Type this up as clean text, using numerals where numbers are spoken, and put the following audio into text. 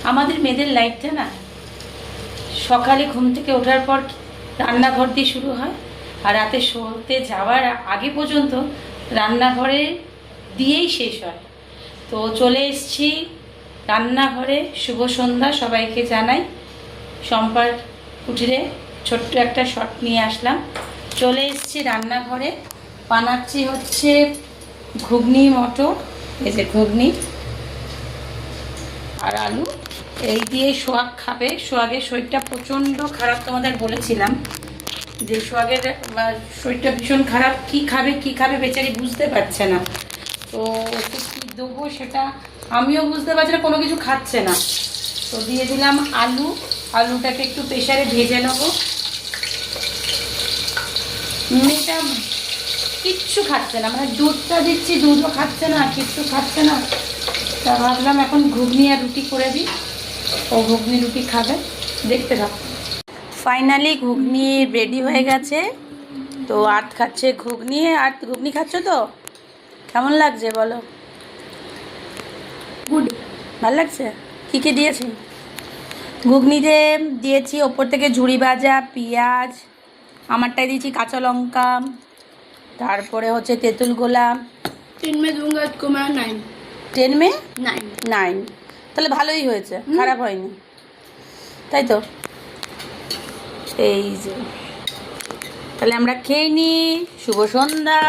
আমাদের মেয়েদের লাইফটা না সকালে ঘুম থেকে ওঠার পর রান্নাঘর দিয়ে শুরু হয়, আর রাতে শোতে যাওয়ার আগে পর্যন্ত রান্নাঘরে দিয়েই শেষ হয়। তো চলে এসেছি রান্নাঘরে। শুভ সন্ধ্যা সবাইকে জানাই। সম্পার কুটিরে ছোট্ট একটা শট নিয়ে আসলাম। চলে এসেছি রান্নাঘরে। বানাচ্ছি হচ্ছে ঘুগনি মটর, এই যে ঘুগনি আর আলু, এই দিয়ে সোহাগ খাবে। সোহাগের শরীরটা প্রচণ্ড খারাপ, তোমাদের বলেছিলাম যে সোহাগের শরীরটা ভীষণ খারাপ। কি খাবে বেচারি বুঝতে পারছে না। তো ওকে কী দেবো সেটা আমিও বুঝতে পারছি না, কোনো কিছু খাচ্ছে না। তো দিয়ে দিলাম আলু। আলুটাকে একটু প্রেশারে ভেজে নেবো। মেয়েটা কিচ্ছু খাচ্ছে না, মানে দুধটা দিচ্ছি দুধও খাচ্ছে না, কিচ্ছু খাচ্ছে না। তা ভাবলাম এখন ঘুগনি আর রুটি করে দিই, ও ঘুগনি রুটি খাবে। দেখতে থাকো। ফাইনালি ঘুগনি রেডি হয়ে গেছে। তো আর্ট খাচ্ছে ঘুগনি। আর ঘুগনি খাচ্ছ তো? কেমন লাগছে বলো? গুড, ভালো লাগছে? কী কী দিয়েছি? ঘুগনিতে দিয়েছি ওপর থেকে ঝুড়ি ভাজা, পেঁয়াজ, আমারটায় দিয়েছি কাঁচা লঙ্কা, তারপরে হচ্ছে তেঁতুল গোলা। 10 में दूंगा इसको मैं 9। 10 में 9। 9। তাহলে ভালোই হয়েছে, খারাপ হয়নি, তাই তো? এই যে, তাহলে আমরা খেয়ে নিই। শুভ সন্ধ্যা।